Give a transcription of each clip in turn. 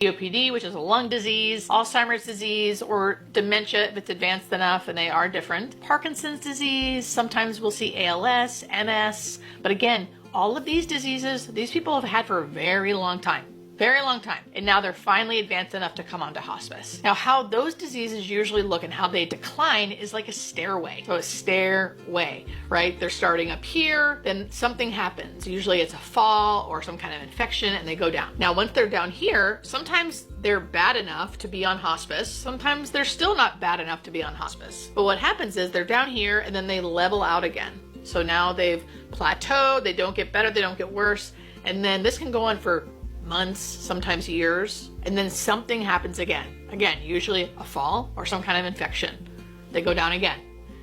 COPD, which is a lung disease, Alzheimer's disease, or dementia if it's advanced enough, and they are different. Parkinson's disease, sometimes we'll see ALS, MS, but again, all of these diseases, these people have had for a very long time. Very long time. And now they're finally advanced enough to come onto hospice. Now, how those diseases usually look and how they decline is like a stairway. So a stairway, right? They're starting up here, then something happens. Usually it's a fall or some kind of infection and they go down. Now, once they're down here, sometimes they're bad enough to be on hospice. Sometimes they're still not bad enough to be on hospice. But what happens is they're down here and then they level out again. So now they've plateaued, they don't get better, they don't get worse. And then this can go on for months, sometimes years, and then something happens again. Again, usually a fall or some kind of infection. They go down again.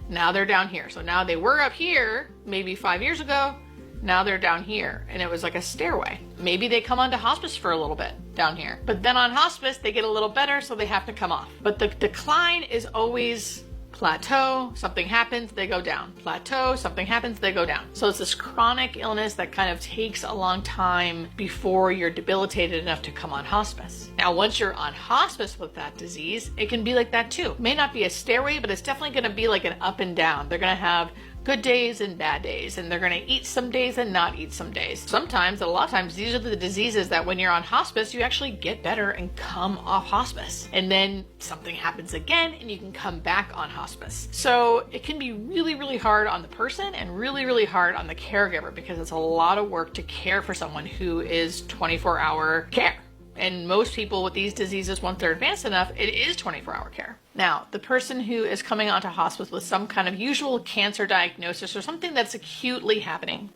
Now they're down here. So now they were up here maybe 5 years ago. Now they're down here, and it was like a stairway. Maybe they come onto hospice for a little bit down here, but then on hospice they get a little better, so they have to come off. But the decline is always plateau, something happens, they go down. Plateau, something happens, they go down. So it's this chronic illness that kind of takes a long time before you're debilitated enough to come on hospice. Now, once you're on hospice with that disease, it can be like that too. It may not be a stairway, but it's definitely going to be like an up and down. They're going to have good days and bad days, and they're going to eat some days and not eat some days. Sometimes, a lot of times, these are the diseases that when you're on hospice, you actually get better and come off hospice. And then something happens again and you can come back on hospice. So it can be really, really hard on the person and really, really hard on the caregiver because it's a lot of work to care for someone who is 24-hour care. And most people with these diseases, once they're advanced enough, it is 24-hour care. Now, the person who is coming onto hospice with some kind of usual cancer diagnosis or something that's acutely happening,